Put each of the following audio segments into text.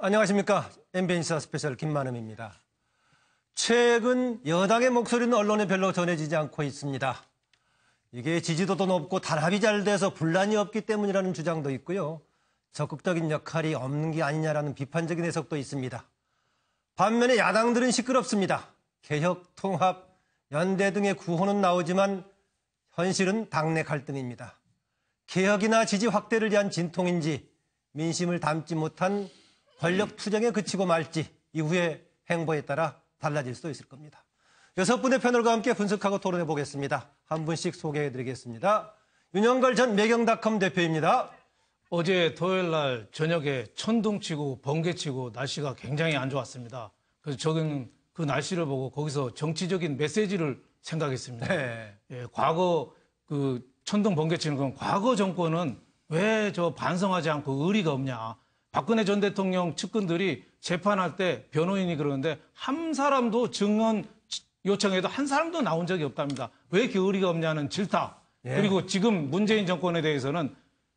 안녕하십니까. MBN 시사 스페셜 김만음입니다. 최근 여당의 목소리는 언론에 별로 전해지지 않고 있습니다. 이게 지지도도 높고 단합이 잘 돼서 분란이 없기 때문이라는 주장도 있고요. 적극적인 역할이 없는 게 아니냐라는 비판적인 해석도 있습니다. 반면에 야당들은 시끄럽습니다. 개혁, 통합, 연대 등의 구호는 나오지만 현실은 당내 갈등입니다. 개혁이나 지지 확대를 위한 진통인지 민심을 담지 못한 권력 투쟁에 그치고 말지 이후의 행보에 따라 달라질 수도 있을 겁니다. 6분의 패널과 함께 분석하고 토론해 보겠습니다. 한 분씩 소개해 드리겠습니다. 윤영걸 전 매경닷컴 대표입니다. 어제 토요일 날 저녁에 천둥치고 번개치고 날씨가 굉장히 안 좋았습니다. 그래서 저는 그 날씨를 보고 거기서 정치적인 메시지를 생각했습니다. 네. 과거 그 천둥 번개치는 건 과거 정권은 왜 저 반성하지 않고 의리가 없냐. 박근혜 전 대통령 측근들이 재판할 때 변호인이 그러는데 한 사람도 증언 요청해도 한 사람도 나온 적이 없답니다. 왜 이렇게 의리가 없냐는 질타. 예. 그리고 지금 문재인 정권에 대해서는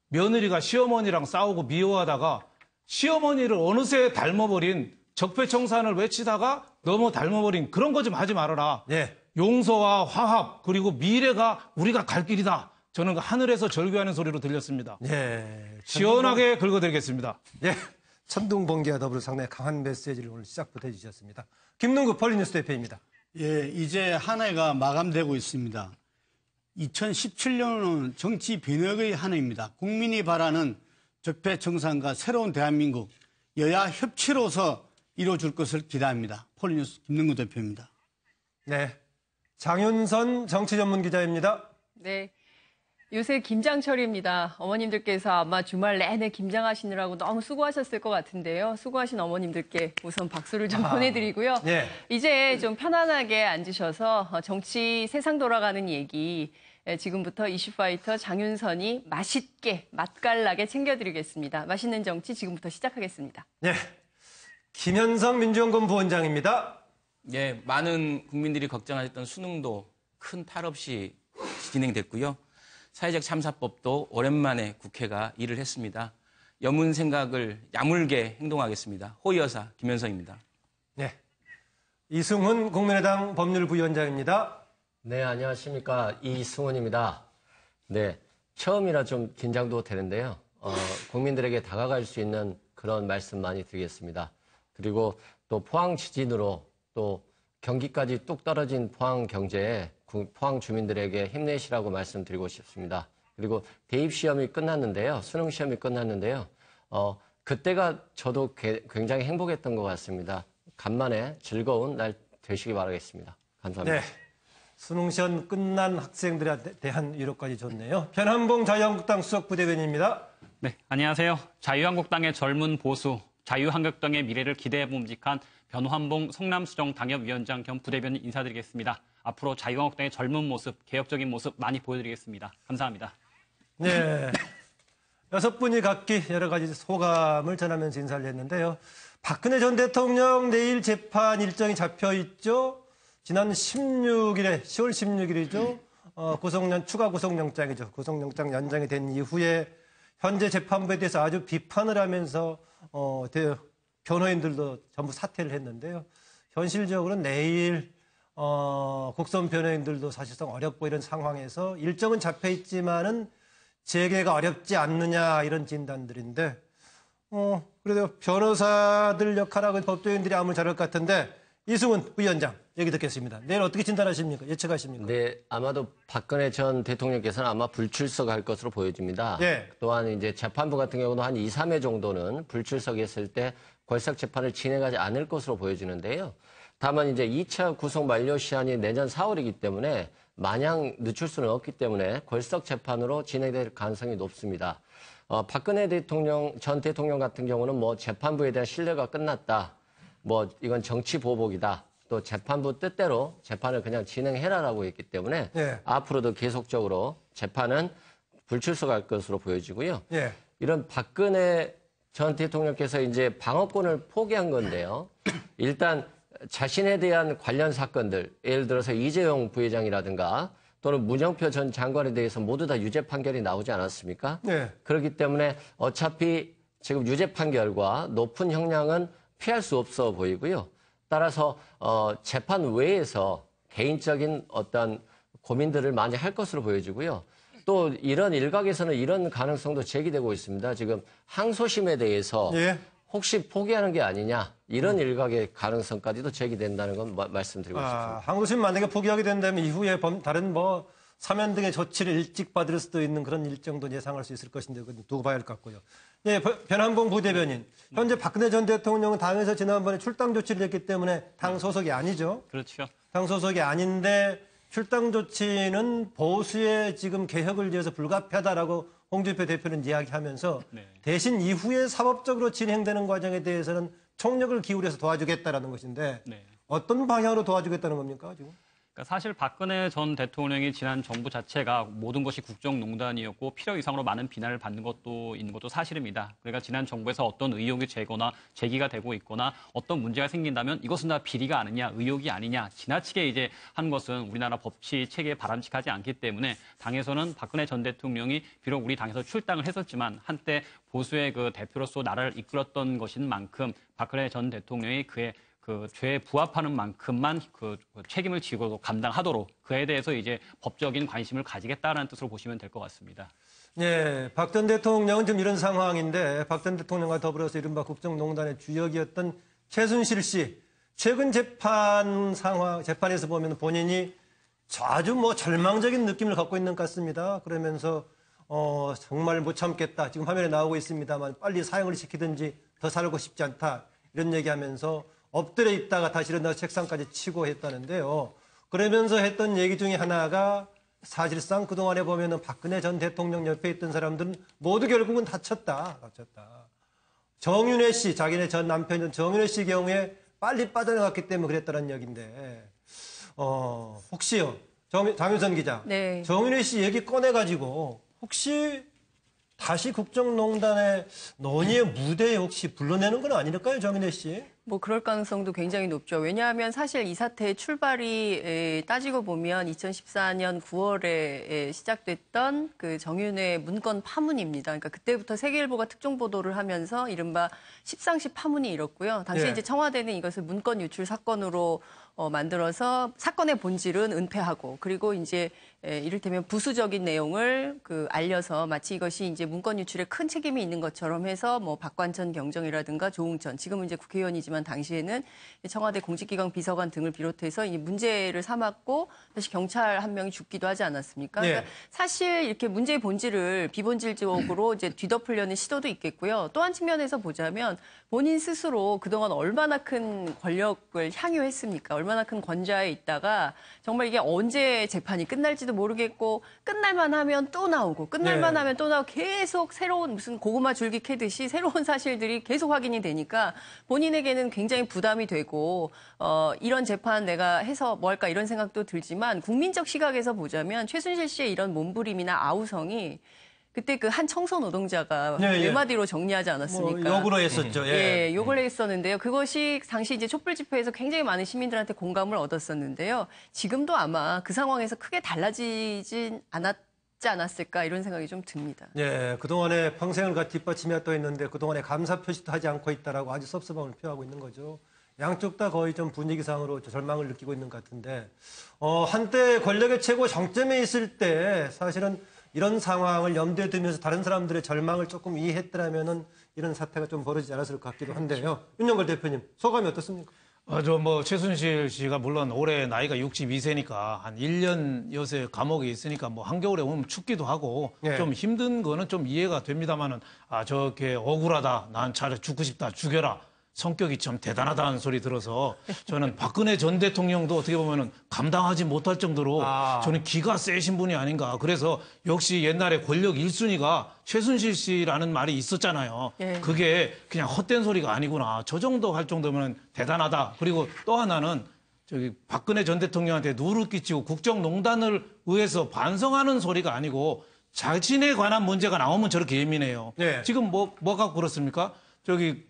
며느리가 시어머니랑 싸우고 미워하다가 시어머니를 어느새 닮아버린 적폐청산을 외치다가 너무 닮아버린 그런 거 좀 하지 말아라. 예. 용서와 화합 그리고 미래가 우리가 갈 길이다. 저는 하늘에서 절규하는 소리로 들렸습니다. 예. 시원하게 긁어드리겠습니다. 예. 천둥 번개와 더불어 상당히 강한 메시지를 오늘 시작부터 해주셨습니다. 김능구 폴리뉴스 대표입니다. 예, 이제 한 해가 마감되고 있습니다. 2017년은 정치 변혁의 한 해입니다. 국민이 바라는 적폐청산과 새로운 대한민국, 여야 협치로서 이루어질 것을 기대합니다. 폴리뉴스 김능구 대표입니다. 네. 장윤선 정치전문기자입니다. 네. 요새 김장철입니다. 어머님들께서 아마 주말 내내 김장하시느라고 너무 수고하셨을 것 같은데요. 수고하신 어머님들께 우선 박수를 좀 보내드리고요. 예. 이제 좀 편안하게 앉으셔서 정치 세상 돌아가는 얘기 지금부터 이슈파이터 장윤선이 맛있게 맛깔나게 챙겨드리겠습니다. 맛있는 정치 지금부터 시작하겠습니다. 예. 김현성 민주연구원 부원장입니다. 예, 많은 국민들이 걱정하셨던 수능도 큰 탈 없이 진행됐고요. 사회적 참사법도 오랜만에 국회가 일을 했습니다. 여문 생각을 야물게 행동하겠습니다. 호위여사 김현성입니다. 네. 이승훈 국민의당 법률부위원장입니다. 네, 안녕하십니까. 이승훈입니다. 네, 처음이라 좀 긴장도 되는데요. 국민들에게 다가갈 수 있는 그런 말씀 많이 드리겠습니다. 그리고 또 포항 지진으로 또 경기까지 뚝 떨어진 포항 경제에 포항 주민들에게 힘내시라고 말씀드리고 싶습니다. 그리고 대입시험이 끝났는데요. 수능시험이 끝났는데요. 그때가 저도 굉장히 행복했던 것 같습니다. 간만에 즐거운 날 되시기 바라겠습니다. 감사합니다. 네. 수능시험 끝난 학생들에 대한 위로까지 좋네요. 변한봉 자유한국당 수석부대변인입니다. 네, 안녕하세요. 자유한국당의 젊은 보수, 자유한국당의 미래를 기대해 봄직한 변환봉 성남수정 당협위원장 겸 부대변인 인사드리겠습니다. 앞으로 자유한국당의 젊은 모습, 개혁적인 모습 많이 보여드리겠습니다. 감사합니다. 네. 6분이 각기 여러 가지 소감을 전하면서 인사를 했는데요. 박근혜 전 대통령 내일 재판 일정이 잡혀 있죠. 지난 16일에, 10월 16일이죠. 추가 구속영장이죠. 구속영장 연장이 된 이후에 현재 재판부에 대해서 아주 비판을 하면서 변호인들도 전부 사퇴를 했는데요. 현실적으로는 내일 국선 변호인들도 사실상 어렵고 이런 상황에서 일정은 잡혀 있지만은 재개가 어렵지 않느냐 이런 진단들인데 그래도 변호사들 역할하고 법조인들이 아무리 잘할 것 같은데 이승훈 위원장 얘기 듣겠습니다. 내일 어떻게 진단하십니까? 예측하십니까? 네, 아마도 박근혜 전 대통령께서는 아마 불출석할 것으로 보여집니다. 네. 또한 이제 재판부 같은 경우도 한 2, 3회 정도는 불출석했을 때 걸석 재판을 진행하지 않을 것으로 보여지는데요. 다만 이제 2차 구속 만료 시한이 내년 4월이기 때문에 마냥 늦출 수는 없기 때문에 걸석 재판으로 진행될 가능성이 높습니다. 박근혜 전 대통령 같은 경우는 뭐 재판부에 대한 신뢰가 끝났다. 뭐 이건 정치 보복이다. 또 재판부 뜻대로 재판을 그냥 진행해라라고 했기 때문에 네. 앞으로도 계속적으로 재판은 불출석할 것으로 보여지고요. 네. 이런 박근혜 전 대통령께서 이제 방어권을 포기한 건데요. 일단 자신에 대한 관련 사건들, 예를 들어서 이재용 부회장이라든가 또는 문영표 전 장관에 대해서 모두 다 유죄 판결이 나오지 않았습니까? 네. 그렇기 때문에 어차피 지금 유죄 판결과 높은 형량은 피할 수 없어 보이고요. 따라서 재판 외에서 개인적인 어떤 고민들을 많이 할 것으로 보여지고요. 또 이런 일각에서는 이런 가능성도 제기되고 있습니다. 지금 항소심에 대해서 예. 혹시 포기하는 게 아니냐 이런 일각의 가능성까지도 제기된다는 건 말씀드리고 싶습니다. 항소심 만약에 포기하게 된다면 이후에 다른 사면 등의 조치를 일찍 받을 수도 있는 그런 일정도 예상할 수 있을 것인데 그건 두고 봐야 할 것 같고요. 예, 변한봉 부대변인. 현재 박근혜 전 대통령은 당에서 지난번에 출당 조치를 했기 때문에 당 소속이 아니죠. 그렇죠. 당 소속이 아닌데 출당 조치는 보수의 지금 개혁을 위해서 불가피하다라고 홍준표 대표는 이야기하면서 네. 대신 이후에 사법적으로 진행되는 과정에 대해서는 총력을 기울여서 도와주겠다라는 것인데 네. 어떤 방향으로 도와주겠다는 겁니까 지금? 그러니까 사실 박근혜 전 대통령이 지난 정부 자체가 모든 것이 국정농단이었고 필요 이상으로 많은 비난을 받는 것도 있는 것도 사실입니다. 그러니까 지난 정부에서 어떤 의혹이 제기가 되고 있거나 어떤 문제가 생긴다면 이것은 다 비리가 아니냐, 의혹이 아니냐, 지나치게 이제 한 것은 우리나라 법치 체계에 바람직하지 않기 때문에 당에서는 박근혜 전 대통령이 비록 우리 당에서 출당을 했었지만 한때 보수의 그 대표로서 나라를 이끌었던 것인 만큼 박근혜 전 대통령이 그의 그 죄에 부합하는 만큼만 그 책임을 지고 감당하도록 그에 대해서 이제 법적인 관심을 가지겠다라는 뜻으로 보시면 될 것 같습니다. 네, 박 전 대통령은 지금 이런 상황인데 박 전 대통령과 더불어서 이른바 국정농단의 주역이었던 최순실 씨 최근 재판에서 보면 본인이 아주 절망적인 느낌을 갖고 있는 것 같습니다. 그러면서 정말 못 참겠다. 지금 화면에 나오고 있습니다만 빨리 사형을 시키든지 더 살고 싶지 않다. 이런 얘기하면서 엎드려 있다가 다시 일어나서 책상까지 치고 했다는데요. 그러면서 했던 얘기 중에 하나가 사실상 그동안에 보면은 박근혜 전 대통령 옆에 있던 사람들은 모두 결국은 다쳤다. 정윤회 씨, 자기네 전 남편 정윤회 씨 경우에 빨리 빠져나갔기 때문에 그랬다는 얘기인데, 혹시요, 장윤선 기자. 네. 정윤회 씨 얘기 꺼내가지고 혹시 다시 국정농단의 논의의 무대에 혹시 불러내는 건 아닐까요, 정윤회 씨? 그럴 가능성도 굉장히 높죠. 왜냐하면 사실 이 사태의 출발이 따지고 보면 2014년 9월에 시작됐던 그 정윤회 문건 파문입니다. 그러니까 그때부터 세계일보가 특종 보도를 하면서 이른바 십상시 파문이 일었고요. 당시에 예. 이제 청와대는 이것을 문건 유출 사건으로 만들어서 사건의 본질은 은폐하고 그리고 이제 이를테면 부수적인 내용을 알려서 마치 이것이 이제 문건 유출에 큰 책임이 있는 것처럼 해서 박관천 경정이라든가 조응천 지금은 이제 국회의원이지만 당시에는 청와대 공직기강 비서관 등을 비롯해서 이 문제를 삼았고 다시 경찰 한 명이 죽기도 하지 않았습니까? 네. 그러니까 사실 이렇게 문제의 본질을 비본질적으로 이제 뒤덮으려는 시도도 있겠고요. 또 한 측면에서 보자면 본인 스스로 그동안 얼마나 큰 권력을 향유했습니까? 얼마나 큰 권좌에 있다가 정말 이게 언제 재판이 끝날지도 모르겠고 끝날만 하면 또 나오고 끝날만 네. 하면 또 나오고 계속 새로운 무슨 고구마 줄기 캐듯이 새로운 사실들이 계속 확인이 되니까 본인에게는 굉장히 부담이 되고 이런 재판 내가 해서 뭐 할까 이런 생각도 들지만 국민적 시각에서 보자면 최순실 씨의 이런 몸부림이나 아우성이 그때 그 한 청소 노동자가 네, 네 마디로 정리하지 않았습니까? 욕으로 했었죠. 예. 예, 욕을 했었는데요. 그것이 당시 이제 촛불 집회에서 굉장히 많은 시민들한테 공감을 얻었었는데요. 지금도 아마 그 상황에서 크게 달라지진 않았지 않았을까 이런 생각이 좀 듭니다. 예, 그동안에 평생을 뒷받침해 또 있는데 그동안에 감사 표시도 하지 않고 있다라고 아주 섭섭함을 표하고 있는 거죠. 양쪽 다 거의 좀 분위기상으로 절망을 느끼고 있는 것 같은데, 한때 권력의 최고 정점에 있을 때 사실은 이런 상황을 염두에 두면서 다른 사람들의 절망을 조금 이해했더라면은 이런 사태가 좀 벌어지지 않았을 것 같기도 한데요. 윤영걸 대표님, 소감이 어떻습니까? 최순실 씨가 물론 올해 나이가 62세니까 한 1년 여세 감옥에 있으니까 한겨울에 오면 춥기도 하고 네. 좀 힘든 거는 좀 이해가 됩니다만은 저렇게 억울하다. 난 차라리 죽고 싶다. 죽여라. 성격이 참 대단하다는 소리 들어서 저는 박근혜 전 대통령도 어떻게 보면은 감당하지 못할 정도로 저는 기가 세신 분이 아닌가. 그래서 역시 옛날에 권력 1순위가 최순실 씨라는 말이 있었잖아요. 예. 그게 그냥 헛된 소리가 아니구나. 저 정도 할 정도면 대단하다. 그리고 또 하나는 박근혜 전 대통령한테 누를 끼치고 국정농단을 의해서 반성하는 소리가 아니고 자신에 관한 문제가 나오면 저렇게 예민해요. 네. 지금 뭐가 그렇습니까?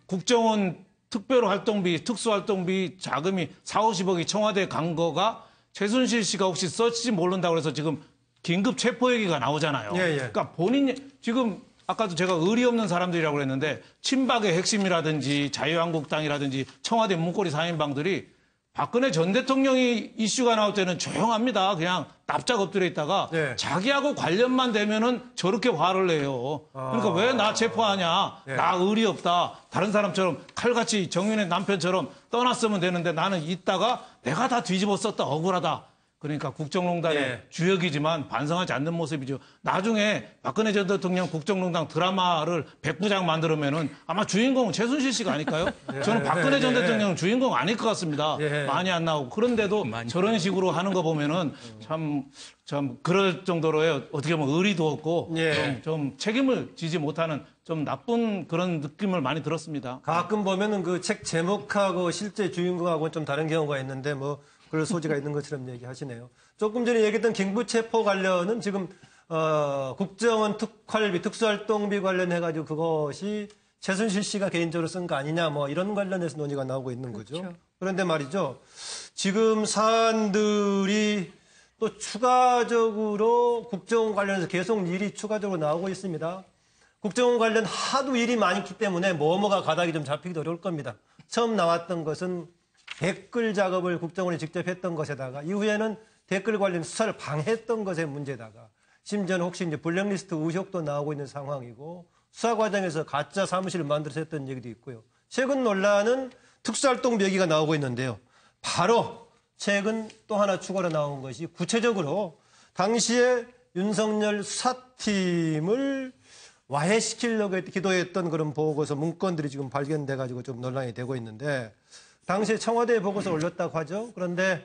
국정원 특별활동비, 특수활동비 자금이 40~50억이 청와대에 간 거가 최순실 씨가 혹시 썼을지 모른다고 해서 지금 긴급 체포얘기가 나오잖아요. 예, 예. 그러니까 본인이 지금 아까도 제가 의리 없는 사람들이라고 그랬는데 친박의 핵심이라든지 자유한국당이라든지 청와대 문고리 4인방들이 박근혜 전 대통령이 이슈가 나올 때는 조용합니다. 그냥 납작 엎드려 있다가 네. 자기하고 관련만 되면은 저렇게 화를 내요. 그러니까 왜 나 체포하냐. 네. 나 의리 없다. 다른 사람처럼 칼같이 정윤의 남편처럼 떠났으면 되는데 나는 있다가 내가 다 뒤집어 썼다. 억울하다. 그러니까 국정농단의 예. 주역이지만 반성하지 않는 모습이죠. 나중에 박근혜 전 대통령 국정농단 드라마를 100부작 만들면은 아마 주인공은 최순실 씨가 아닐까요? 저는 박근혜 전 대통령은 주인공 아닐 것 같습니다. 예. 많이 안 나오고. 그런데도 저런 식으로 하는 거 보면은 참 그럴 정도로의 어떻게 보면 의리도 없고 예. 좀 책임을 지지 못하는 좀 나쁜 그런 느낌을 많이 들었습니다. 가끔 보면은 그 책 제목하고 실제 주인공하고는 좀 다른 경우가 있는데 뭐 그럴 소지가 있는 것처럼 얘기하시네요. 조금 전에 얘기했던 김부체포 관련은 지금 국정원 특활비, 특수활동비 관련해가지고 그것이 최순실 씨가 개인적으로 쓴 거 아니냐 뭐 이런 관련해서 논의가 나오고 있는 거죠. 그렇죠. 그런데 말이죠. 지금 사안들이 또 추가적으로 국정원 관련해서 계속 일이 추가적으로 나오고 있습니다. 국정원 관련 하도 일이 많기 때문에 뭐가 가닥이 좀 잡히기도 어려울 겁니다. 처음 나왔던 것은 댓글 작업을 국정원이 직접 했던 것에다가 이후에는 댓글 관련 수사를 방해했던 것의 문제다가 심지어는 혹시 이제 블랙리스트 의혹도 나오고 있는 상황이고 수사 과정에서 가짜 사무실을 만들어서 했던 얘기도 있고요. 최근 논란은 특수활동 얘기가 나오고 있는데요. 바로 최근 또 하나 추가로 나온 것이 구체적으로 당시에 윤석열 수사팀을 와해시키려고 기도했던 그런 보고서 문건들이 지금 발견돼가지고 좀 논란이 되고 있는데 당시에 청와대에 보고서 올렸다고 하죠. 그런데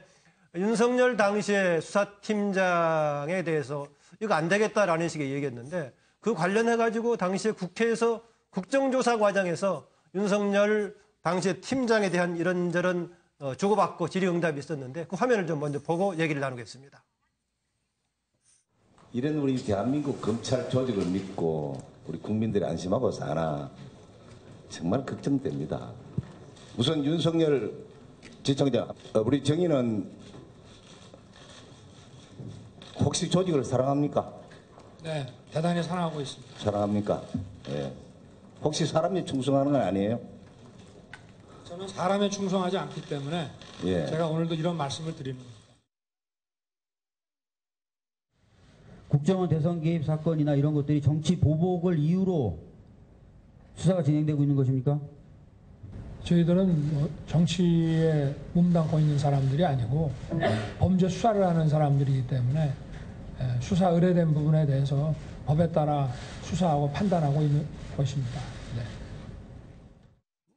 윤석열 당시에 수사팀장에 대해서 이거 안 되겠다라는 식의 얘기했는데 그 관련해가지고 당시에 국회에서 국정조사 과정에서 윤석열 당시에 팀장에 대한 이런저런 주고받고 질의응답이 있었는데 그 화면을 좀 먼저 보고 얘기를 나누겠습니다. 이런 우리 대한민국 검찰 조직을 믿고 우리 국민들이 안심하고 사나 정말 걱정됩니다. 우선 윤석열 지청장, 우리 정의는 혹시 조직을 사랑합니까? 네, 대단히 사랑하고 있습니다. 사랑합니까? 예. 혹시 사람이 충성하는 건 아니에요? 저는 사람에 충성하지 않기 때문에 예. 제가 오늘도 이런 말씀을 드리는 겁니다. 국정원 대선 개입 사건이나 이런 것들이 정치 보복을 이유로 수사가 진행되고 있는 것입니까? 저희들은 뭐 정치에 몸담고 있는 사람들이 아니고 범죄 수사를 하는 사람들이기 때문에 수사 의뢰된 부분에 대해서 법에 따라 수사하고 판단하고 있는 것입니다.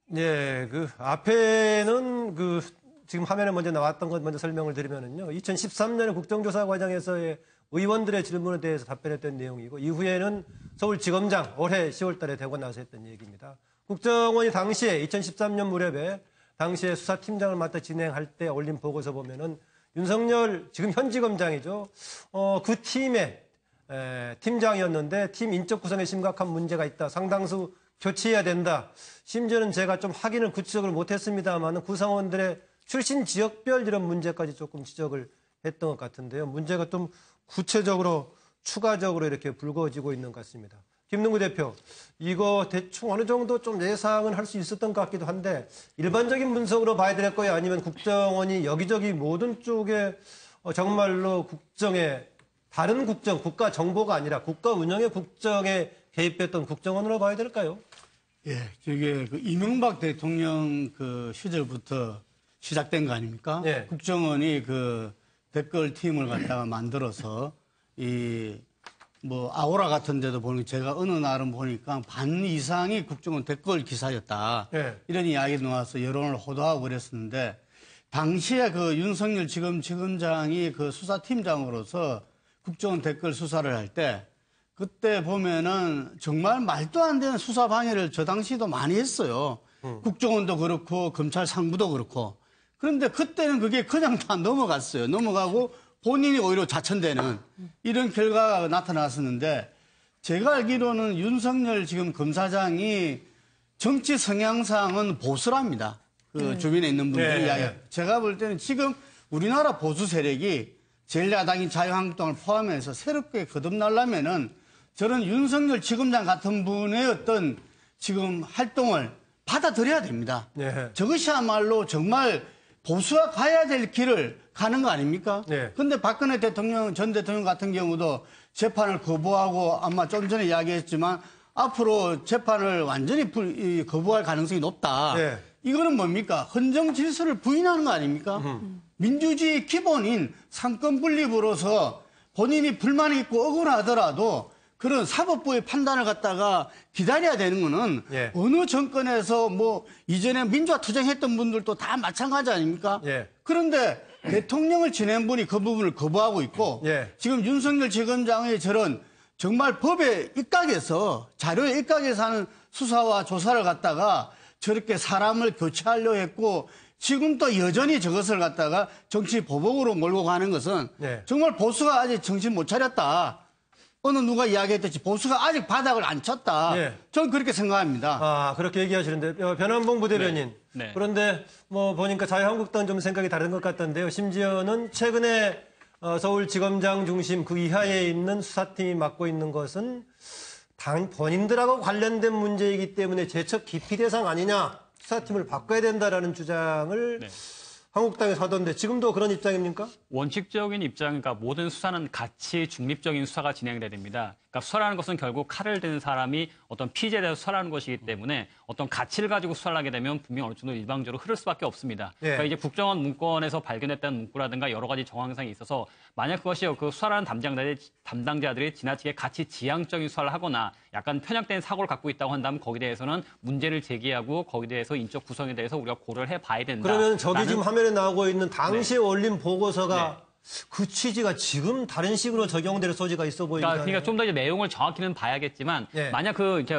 네. 예, 그 앞에는 그 지금 화면에 먼저 나왔던 것 먼저 설명을 드리면은요. 2013년에 국정조사 과정에서의 의원들의 질문에 대해서 답변했던 내용이고 이후에는 서울지검장 올해 10월 달에 되고 나서 했던 얘기입니다. 국정원이 당시에 2013년 무렵에 당시에 수사팀장을 맡아 진행할 때 올린 보고서 보면은 윤석열 지금 현지검장이죠. 그 팀의 팀장이었는데 팀 인적 구성에 심각한 문제가 있다. 상당수 교체해야 된다. 심지어는 제가 좀 확인을 구체적으로 못했습니다만 구성원들의 출신 지역별 이런 문제까지 조금 지적을 했던 것 같은데요. 문제가 좀 구체적으로 추가적으로 이렇게 불거지고 있는 것 같습니다. 김능구 대표, 이거 대충 어느 정도 좀 예상은 할 수 있었던 것 같기도 한데 일반적인 분석으로 봐야 될 거예요? 아니면 국정원이 여기저기 모든 쪽에 정말로 국정에 다른 국정, 국가 정보가 아니라 국가 운영의 국정에 개입했던 국정원으로 봐야 될까요? 예, 저게 그 이명박 대통령 그 시절부터 시작된 거 아닙니까? 네. 국정원이 그 댓글 팀을 갖다가 만들어서 아우라 같은 데도 보니까 제가 어느 날은 보니까 반 이상이 국정원 댓글 기사였다. 네. 이런 이야기 나와서 여론을 호도하고 그랬었는데 당시에 그 윤석열 지검장이 그 수사팀장으로서 국정원 댓글 수사를 할 때 그때 보면은 정말 말도 안 되는 수사 방해를 저 당시도 많이 했어요. 국정원도 그렇고 검찰 상부도 그렇고. 그런데 그때는 그게 그냥 다 넘어갔어요. 넘어가고 본인이 오히려 자천되는 이런 결과가 나타났었는데 제가 알기로는 윤석열 지금 검사장이 정치 성향상은 보수랍니다. 그 주변에 있는 분들이 이야기. 제가 볼 때는 지금 우리나라 보수 세력이 제1야당인 자유한국당을 포함해서 새롭게 거듭나려면은 저는 윤석열 지검장 같은 분의 어떤 지금 활동을 받아들여야 됩니다. 예. 저것이야말로 정말 보수가 가야 될 길을 가는 거 아닙니까? 네. 근데 박근혜 대통령, 전 대통령 같은 경우도 재판을 거부하고 아마 좀 전에 이야기했지만 앞으로 재판을 완전히 거부할 가능성이 높다. 네. 이거는 뭡니까? 헌정 질서를 부인하는 거 아닙니까? 민주주의 기본인 상권 분립으로서 본인이 불만이 있고 억울하더라도 그런 사법부의 판단을 갖다가 기다려야 되는 거는 예. 어느 정권에서 뭐 이전에 민주화 투쟁했던 분들도 다 마찬가지 아닙니까? 예. 그런데 대통령을 지낸 분이 그 부분을 거부하고 있고 예. 지금 윤석열 지검장의 저런 정말 법에 입각해서 자료에 입각해서 하는 수사와 조사를 갖다가 저렇게 사람을 교체하려고 했고 지금 또 여전히 저것을 갖다가 정치 보복으로 몰고 가는 것은 예. 정말 보수가 아직 정신 못 차렸다. 어느 누가 이야기했듯이 보수가 아직 바닥을 안 쳤다. 예. 저는 그렇게 생각합니다. 아, 그렇게 얘기하시는데 변환봉 부대변인. 네. 네. 그런데 뭐 보니까 자유한국당 좀 생각이 다른 것 같던데요. 심지어는 최근에 서울지검장 중심 그 이하에 있는 수사팀이 맡고 있는 것은 본인들하고 관련된 문제이기 때문에 제척 기피 대상 아니냐. 수사팀을 바꿔야 된다라는 주장을 네. 한국당에서 하던데 지금도 그런 입장입니까? 원칙적인 입장, 그러니까 모든 수사는 가치 중립적인 수사가 진행돼야 됩니다. 그러니까 수사라는 것은 결국 칼을 든 사람이 어떤 피의자에 대해서 수사라는 것이기 때문에 어떤 가치를 가지고 수사를 하게 되면 분명히 어느 정도 일방적으로 흐를 수밖에 없습니다. 예. 그러니까 이제 국정원 문건에서 발견했다는 문구라든가 여러 가지 정황상이 있어서 만약 그것이 그 수사라는 담당자들이 지나치게 가치 지향적인 수사를 하거나 약간 편향된 사고를 갖고 있다고 한다면 거기에 대해서는 문제를 제기하고 거기에 대해서 인적 구성에 대해서 우리가 고려를 해봐야 된다. 그러면 저기 지금 화면에 나오고 있는 당시에 네. 올린 보고서가 네. 그 취지가 지금 다른 식으로 적용될 소지가 있어 보입니다. 그러니까 좀 더 이제 내용을 정확히는 봐야겠지만 예. 만약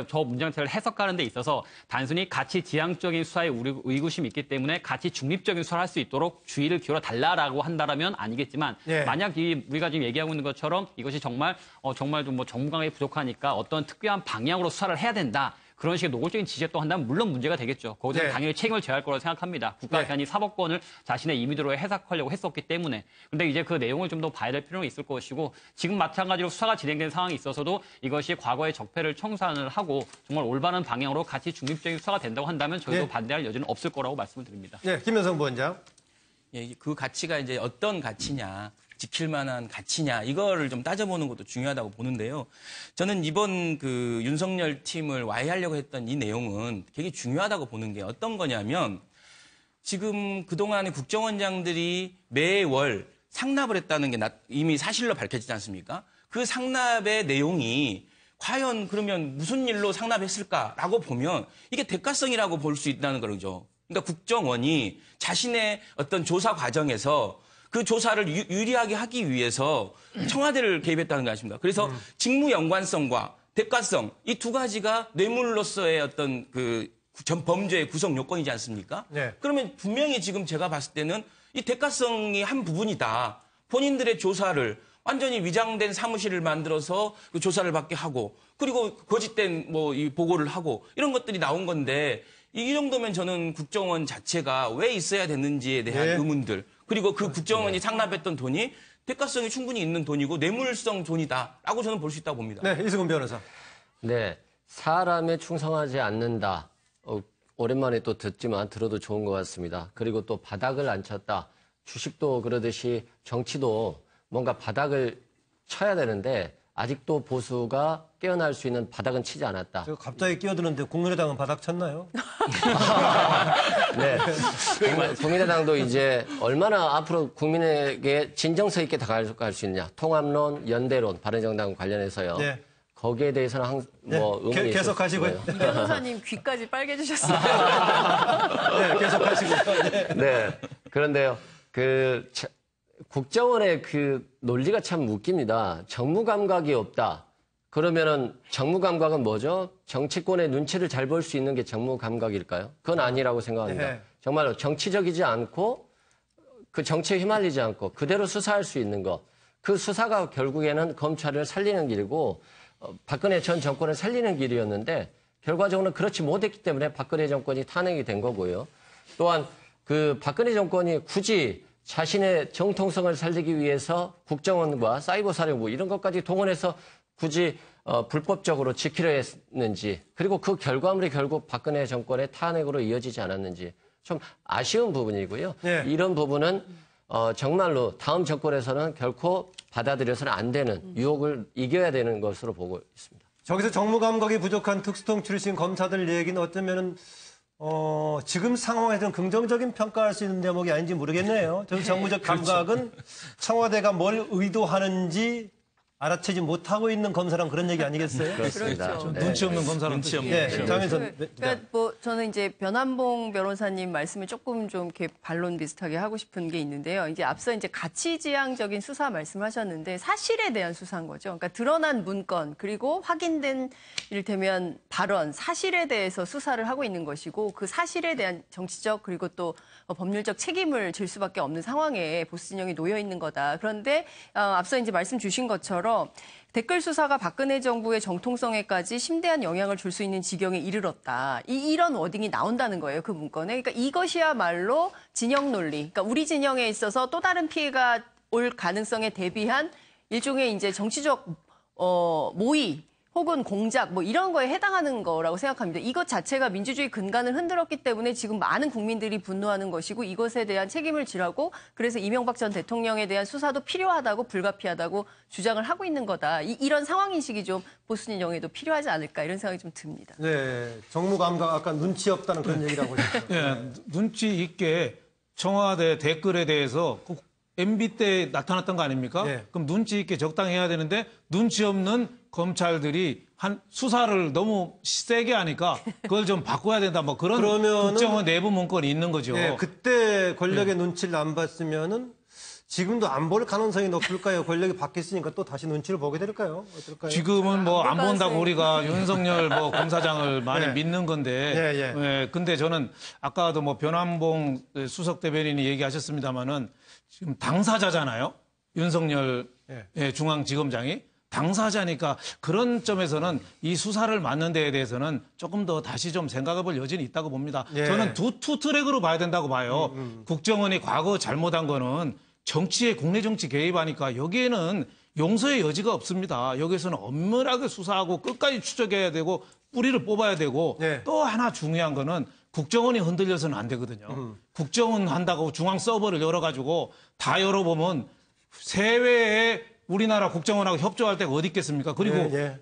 저 문장 자체를 해석하는 데 있어서 단순히 가치 지향적인 수사에 의구심이 있기 때문에 가치 중립적인 수사를 할 수 있도록 주의를 기울여 달라라고 한다라면 아니겠지만 예. 만약 우리가 지금 얘기하고 있는 것처럼 이것이 정말 좀 뭐 정무감이 부족하니까 어떤 특별한 방향으로 수사를 해야 된다. 그런 식의 노골적인 지시를 또 한다면 물론 문제가 되겠죠. 거기서 네. 당연히 책임을 져야 할 거라고 생각합니다. 국가기관이 사법권을 자신의 임의대로 해석하려고 했었기 때문에. 근데 이제 그 내용을 좀 더 봐야 될 필요는 있을 것이고 지금 마찬가지로 수사가 진행된 상황이 있어서도 이것이 과거의 적폐를 청산을 하고 정말 올바른 방향으로 가치 중립적인 수사가 된다고 한다면 저희도 네. 반대할 여지는 없을 거라고 말씀을 드립니다. 네, 김현성 부원장. 예, 그 가치가 이제 어떤 가치냐, 지킬 만한 가치냐, 이거를 좀 따져보는 것도 중요하다고 보는데요. 저는 이번 그 윤석열 팀을 와해하려고 했던 이 내용은 되게 중요하다고 보는 게 어떤 거냐면 지금 그동안의 국정원장들이 매월 상납을 했다는 게 이미 사실로 밝혀지지 않습니까? 그 상납의 내용이 과연 그러면 무슨 일로 상납했을까라고 보면 이게 대가성이라고 볼 수 있다는 거죠. 그러니까 국정원이 자신의 어떤 조사 과정에서 그 조사를 유리하게 하기 위해서 청와대를 개입했다는 거 아십니까? 그래서 직무 연관성과 대가성 이 두 가지가 뇌물로서의 어떤 그 범죄의 구성 요건이지 않습니까? 네. 그러면 분명히 지금 제가 봤을 때는 이 대가성이 한 부분이다. 본인들의 조사를 완전히 위장된 사무실을 만들어서 그 조사를 받게 하고 그리고 거짓된 뭐 이 보고를 하고 이런 것들이 나온 건데 이 정도면 저는 국정원 자체가 왜 있어야 됐는지에 대한 네. 의문들 그리고 그 국정원이 상납했던 돈이 대가성이 충분히 있는 돈이고 뇌물성 돈이다라고 저는 볼 수 있다고 봅니다. 네, 이승훈 변호사. 네, 사람에 충성하지 않는다. 오랜만에 또 듣지만 들어도 좋은 것 같습니다. 그리고 또 바닥을 안 쳤다. 주식도 그러듯이 정치도 뭔가 바닥을 쳐야 되는데 아직도 보수가 깨어날 수 있는 바닥은 치지 않았다. 저 갑자기 끼어드는데 국민의당은 바닥 쳤나요? 네, 국민의당도 이제 얼마나 앞으로 국민에게 진정성 있게 다가갈 수 있느냐. 통합론, 연대론, 바른정당 관련해서요. 네. 거기에 대해서는 의문이 계속하시고요. 있을 변호사님 귀까지 빨개지셨어요. 네, 계속하시고요. 네. 네. 그런데요, 국정원의 그 논리가 참 웃깁니다. 정무 감각이 없다. 그러면은 정무 감각은 뭐죠? 정치권의 눈치를 잘 볼 수 있는 게 정무 감각일까요? 그건 아니라고 생각합니다. 네. 정말로 정치적이지 않고 그 정치에 휘말리지 않고 그대로 수사할 수 있는 것. 그 수사가 결국에는 검찰을 살리는 길이고 박근혜 전 정권을 살리는 길이었는데 결과적으로는 그렇지 못했기 때문에 박근혜 정권이 탄핵이 된 거고요. 또한 그 박근혜 정권이 굳이 자신의 정통성을 살리기 위해서 국정원과 사이버사령부 이런 것까지 동원해서 굳이 불법적으로 지키려 했는지 그리고 그 결과물이 결국 박근혜 정권의 탄핵으로 이어지지 않았는지 좀 아쉬운 부분이고요. 네. 이런 부분은 정말로 다음 정권에서는 결코 받아들여서는 안 되는 유혹을 이겨야 되는 것으로 보고 있습니다. 저기서 정무 감각이 부족한 특수통 출신 검사들 얘기는 어쩌면은 지금 상황에서는 긍정적인 평가할 수 있는 대목이 아닌지 모르겠네요. 저 정무적 감각은 청와대가 뭘 의도하는지 알아채지 못하고 있는 검사랑 그런 얘기 아니겠어요? 그렇습니다. 그렇죠. 네. 눈치 없는 검사는 눈치 없는 네, 장윤선. 그러니까 뭐 저는 이제 변한봉 변호사님 말씀을 조금 좀 이렇게 반론 비슷하게 하고 싶은 게 있는데요. 이제 앞서 이제 가치지향적인 수사 말씀하셨는데 사실에 대한 수사인 거죠. 그러니까 드러난 문건 그리고 확인된 이를테면 발언 사실에 대해서 수사를 하고 있는 것이고 그 사실에 대한 정치적 그리고 또 법률적 책임을 질 수밖에 없는 상황에 보수 진영이 놓여 있는 거다. 그런데 앞서 이제 말씀 주신 것처럼 댓글 수사가 박근혜 정부의 정통성에까지 심대한 영향을 줄 수 있는 지경에 이르렀다. 이런 워딩이 나온다는 거예요, 그 문건에. 그러니까 이것이야말로 진영 논리. 그러니까 우리 진영에 있어서 또 다른 피해가 올 가능성에 대비한 일종의 이제 정치적 모의 혹은 공작 뭐 이런 거에 해당하는 거라고 생각합니다. 이것 자체가 민주주의 근간을 흔들었기 때문에 지금 많은 국민들이 분노하는 것이고 이것에 대한 책임을 지라고 그래서 이명박 전 대통령에 대한 수사도 필요하다고 불가피하다고 주장을 하고 있는 거다. 이런 상황인식이 좀 보수 진영에도 필요하지 않을까 이런 생각이 좀 듭니다. 네, 정무 감각 아까 눈치 없다는 그런 얘기라고 하셨죠. 예, 눈치 있게 청와대 댓글에 대해서 꼭 MB 때 나타났던 거 아닙니까? 네. 그럼 눈치 있게 적당히 해야 되는데 눈치 없는 검찰들이 한 수사를 너무 세게 하니까 그걸 좀 바꿔야 된다. 뭐 그런 그러면은- 국정원 내부 문건이 있는 거죠. 네, 그때 권력의 눈치를 안 봤으면은 지금도 안 볼 가능성이 높을까요? 권력이 바뀌었으니까 또 다시 눈치를 보게 될까요? 어떨까요? 지금은 뭐 안 본다고 가능성이- 우리가 윤석열 뭐 검사장을 많이 네. 믿는 건데, 예. 근데 저는 아까도 뭐 변한봉 수석 대변인이 얘기하셨습니다마는 지금 당사자잖아요. 윤석열 중앙지검장이 당사자니까 그런 점에서는 이 수사를 맡는 데에 대해서는 조금 더 다시 좀 생각해 볼 여지는 있다고 봅니다. 예. 저는 투 트랙으로 봐야 된다고 봐요. 국정원이 과거 잘못한 거는 정치에 국내 정치 개입하니까 여기에는 용서의 여지가 없습니다. 여기서는 엄밀하게 수사하고 끝까지 추적해야 되고 뿌리를 뽑아야 되고 네. 또 하나 중요한 거는 국정원이 흔들려서는 안 되거든요. 국정원 한다고 중앙 서버를 열어가지고 다 열어보면 세외에 우리나라 국정원하고 협조할 데가 어디 있겠습니까? 그리고 예.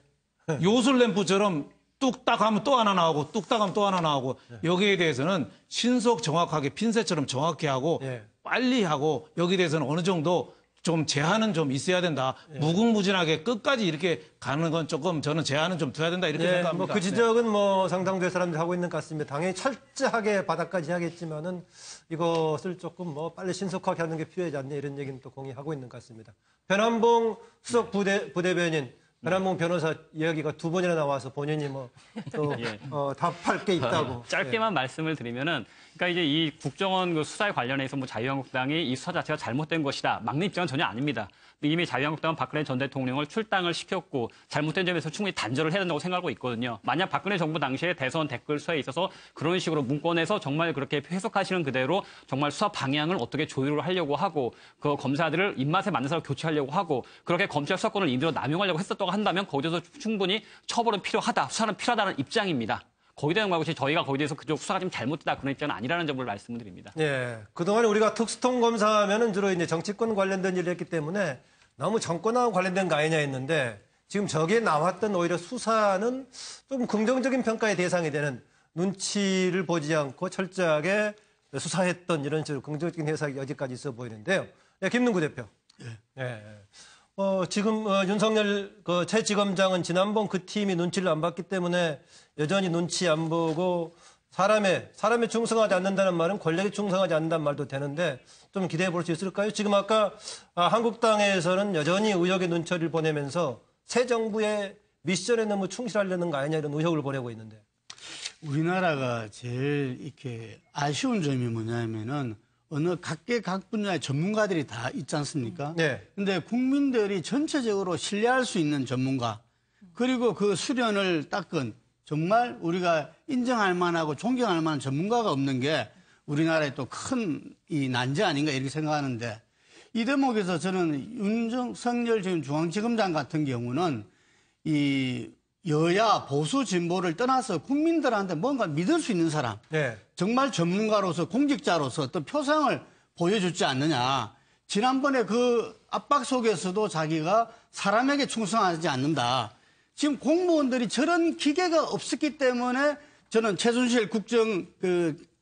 요술램프처럼 뚝딱 하면 또 하나 나오고 뚝딱 하면 또 하나 나오고 여기에 대해서는 신속 정확하게 핀셋처럼 정확히 하고 예. 빨리 하고 여기에 대해서는 어느 정도 좀 제한은 좀 있어야 된다. 무궁무진하게 끝까지 이렇게 가는 건 조금 저는 제한은 좀 둬야 된다 이렇게 예, 생각합니다. 뭐 그 지적은 뭐 상당수의 사람들이 하고 있는 것 같습니다. 당연히 철저하게 바닥까지 해야겠지만은 이것을 조금 뭐 빨리 신속하게 하는 게 필요하지 않냐 이런 얘기는 또 공유하고 있는 것 같습니다. 변한봉 수석 부대변인, 변한봉 변호사 이야기가 두 번이나 나와서 본인이 뭐 또 예. 답할 게 있다고. 짧게만 말씀을 드리면은, 그러니까 이제 이 국정원 그 수사에 관련해서 뭐 자유한국당이 이 수사 자체가 잘못된 것이다 막는 입장은 전혀 아닙니다. 이미 자유한국당은 박근혜 전 대통령을 출당을 시켰고 잘못된 점에서 충분히 단절을 해야 된다고 생각하고 있거든요. 만약 박근혜 정부 당시에 대선 댓글 수사에 있어서 그런 식으로 문건에서 정말 그렇게 해석하시는 그대로 정말 수사 방향을 어떻게 조율을 하려고 하고 그 검사들을 입맛에 맞는 사람을 교체하려고 하고 그렇게 검찰 수사권을 임의로 남용하려고 했었다고 한다면 거기서 충분히 처벌은 필요하다, 수사는 필요하다는 입장입니다. 거기에 대한 거고 저희가 거기에 대해서 그쪽 수사가 좀 잘못됐다 그런 입장은 아니라는 점을 말씀을 드립니다. 예. 그동안 우리가 특수통 검사하면은 주로 이제 정치권 관련된 일을 했기 때문에 너무 정권하고 관련된 거 아니냐 했는데 지금 저기에 나왔던 오히려 수사는 좀 긍정적인 평가의 대상이 되는 눈치를 보지 않고 철저하게 수사했던 이런 식으로 긍정적인 해석이 여기까지 있어 보이는데요. 네, 김능구 대표. 예. 지금 윤석열 최 지검장은 지난번 그 팀이 눈치를 안 봤기 때문에 여전히 눈치 안 보고 사람에 충성하지 않는다는 말은 권력에 충성하지 않는다는 말도 되는데 좀 기대해 볼 수 있을까요? 지금 아까 한국당에서는 여전히 의혹의 눈초리를 보내면서 새 정부의 미션에 너무 충실하려는 거 아니냐 이런 의혹을 보내고 있는데. 우리나라가 제일 이렇게 아쉬운 점이 뭐냐면은 어느 각 분야의 전문가들이 다 있지 않습니까? 네. 근데 국민들이 전체적으로 신뢰할 수 있는 전문가 그리고 그 수련을 닦은 정말 우리가 인정할 만하고 존경할 만한 전문가가 없는 게 우리나라의 또 큰 이 난제 아닌가 이렇게 생각하는데 이 대목에서 저는 윤석열 지금 중앙지검장 같은 경우는 이 여야 보수 진보를 떠나서 국민들한테 뭔가 믿을 수 있는 사람, 네. 정말 전문가로서 공직자로서 어떤 표상을 보여주지 않느냐. 지난번에 그 압박 속에서도 자기가 사람에게 충성하지 않는다. 지금 공무원들이 저런 기계가 없었기 때문에 저는 최순실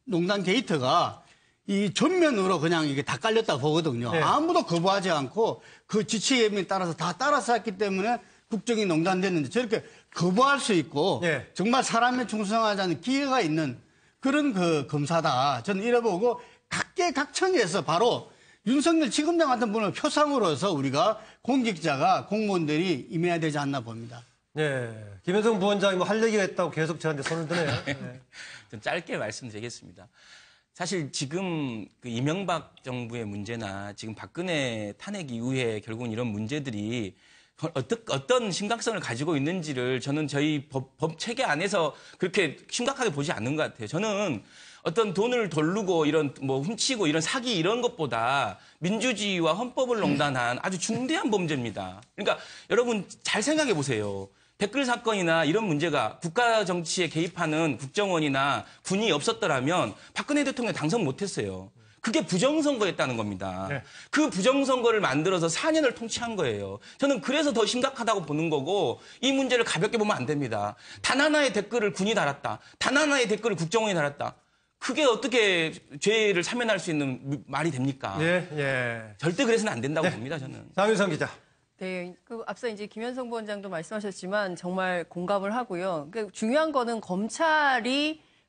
농단 게이트가 이 전면으로 그냥 이게 다 깔렸다 보거든요. 네. 아무도 거부하지 않고 그 지침에 따라서 다 따라서 했기 때문에 국정이 농단됐는데 저렇게 거부할 수 있고 네. 정말 사람에 충성하지 않는 기회가 있는 그런 그 검사다. 저는 이래 보고 각계각층에서 바로 윤석열 지검장 같은 분을 표상으로서 우리가 공직자가 공무원들이 임해야 되지 않나 봅니다. 네. 김현성 부원장이 뭐 할 얘기가 있다고 계속 저한테 손을 드네요. 네. 좀 짧게 말씀드리겠습니다. 사실 지금 그 이명박 정부의 문제나 지금 박근혜 탄핵 이후에 결국은 이런 문제들이 어떤 심각성을 가지고 있는지를 저는 저희 법 체계 안에서 그렇게 심각하게 보지 않는 것 같아요. 저는 어떤 돈을 돌르고 이런 뭐 훔치고 이런 사기 이런 것보다 민주주의와 헌법을 농단한 아주 중대한 범죄입니다. 그러니까 여러분 잘 생각해 보세요. 댓글 사건이나 이런 문제가 국가 정치에 개입하는 국정원이나 군이 없었더라면 박근혜 대통령 당선 못했어요. 그게 부정선거였다는 겁니다. 네. 그 부정선거를 만들어서 4년을 통치한 거예요. 저는 그래서 더 심각하다고 보는 거고 이 문제를 가볍게 보면 안 됩니다. 단 하나의 댓글을 군이 달았다. 단 하나의 댓글을 국정원이 달았다. 그게 어떻게 죄를 사면할 수 있는 말이 됩니까? 예, 예. 절대 그래서는 안 된다고 봅니다, 저는. 장윤성 기자. 네, 앞서 이제 김현성 부원장도 말씀하셨지만 정말 공감을 하고요. 그러니까 중요한 거는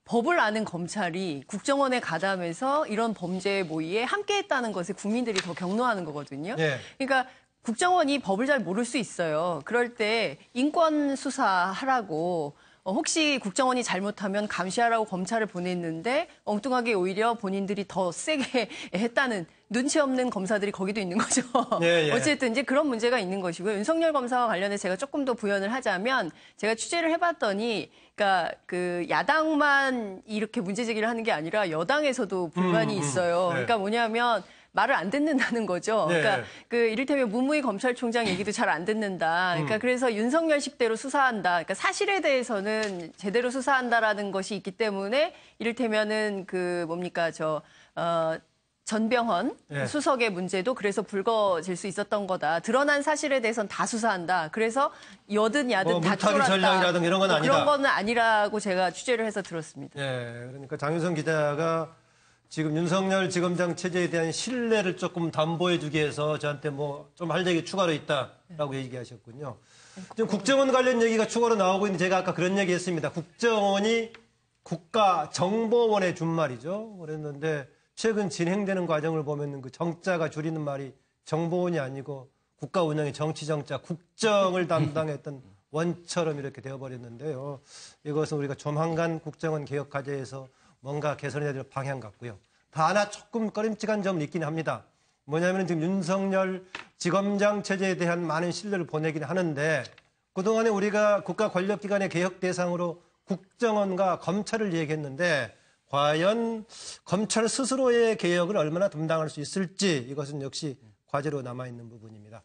법을 아는 검찰이 국정원에 가담해서 이런 범죄 모의에 함께했다는 것을 국민들이 더 경노하는 거거든요. 네. 그러니까 국정원이 법을 잘 모를 수 있어요. 그럴 때 인권 수사하라고 혹시 국정원이 잘못하면 감시하라고 검찰을 보냈는데 엉뚱하게 오히려 본인들이 더 세게 했다는 눈치 없는 검사들이 거기도 있는 거죠. 예, 예. 어쨌든 이제 그런 문제가 있는 것이고요. 윤석열 검사와 관련해서 제가 조금 더 부연을 하자면 제가 취재를 해봤더니 그러니까 그 야당만 이렇게 문제 제기를 하는 게 아니라 여당에서도 불만이 있어요. 네. 그러니까 뭐냐면 말을 안 듣는다는 거죠. 네. 그러니까 그 이를테면 문무희 검찰총장 얘기도 잘 안 듣는다. 그러니까 그래서 윤석열식대로 수사한다. 그러니까 사실에 대해서는 제대로 수사한다라는 것이 있기 때문에 이를테면은 그 뭡니까 전병헌 네. 수석의 문제도 그래서 불거질 수 있었던 거다. 드러난 사실에 대해서는 다 수사한다. 그래서 여든 야든 뭐 다 물타기 쫄았다. 전략이라든가 이런 건 아니다. 그런 거는 아니라고 제가 취재를 해서 들었습니다. 예, 그러니까 장윤성 기자가 지금 윤석열 지검장 체제에 대한 신뢰를 조금 담보해주기 위해서 저한테 뭐 좀 할 얘기 추가로 있다라고 얘기하셨군요. 지금 국정원 관련 얘기가 추가로 나오고 있는데 제가 아까 그런 얘기했습니다. 국정원이 국가정보원의 준말이죠. 그랬는데 최근 진행되는 과정을 보면 그 정자가 줄이는 말이 정보원이 아니고 국가 운영의 정치 정자, 국정을 담당했던 원처럼 이렇게 되어버렸는데요. 이것은 우리가 조만간 국정원 개혁 과제에서 뭔가 개선해야 될 방향 같고요. 다 하나 조금 꺼림칙한 점은 있긴 합니다. 뭐냐면 지금 윤석열 지검장 체제에 대한 많은 신뢰를 보내긴 하는데 그동안에 우리가 국가 권력기관의 개혁 대상으로 국정원과 검찰을 얘기했는데 과연 검찰 스스로의 개혁을 얼마나 담당할 수 있을지 이것은 역시 과제로 남아있는 부분입니다.